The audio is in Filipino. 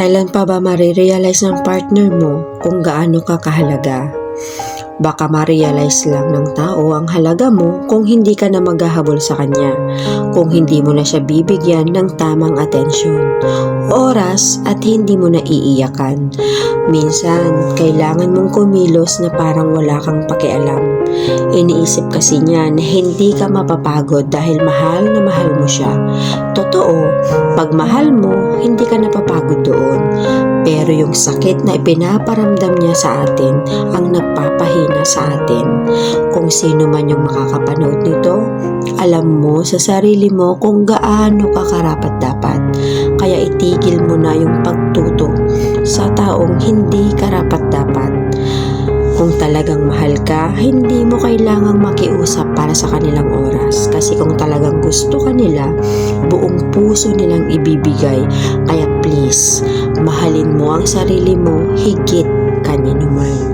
Kailan pa ba marirealize ng partner mo kung gaano ka kahalaga? Baka ma-realize lang ng tao ang halaga mo kung hindi ka na maghahabol sa kanya, kung hindi mo na siya bibigyan ng tamang atensyon, oras at hindi mo na iiyakan. Minsan, kailangan mong kumilos na parang wala kang pakialam. Iniisip kasi niya na hindi ka mapapagod dahil mahal na mahal mo siya. Totoo, pag mahal mo, hindi ka napapagod doon. Pero yung sakit na ipinaparamdam niya sa atin ang nagpapahina sa atin. Kung sino man yung makakapanood nito, alam mo sa sarili mo kung gaano ka karapat-dapat. Kaya itigil mo na yung pagtuto sa taong hindi karapat-dapat. Kung talagang mahal ka, hindi mo kailangang makiusap para sa kanilang oras. Kasi kung talagang gusto ka nila, buong puso nilang ibibigay. Kaya please, mahalin mo ang sarili mo higit kanino man.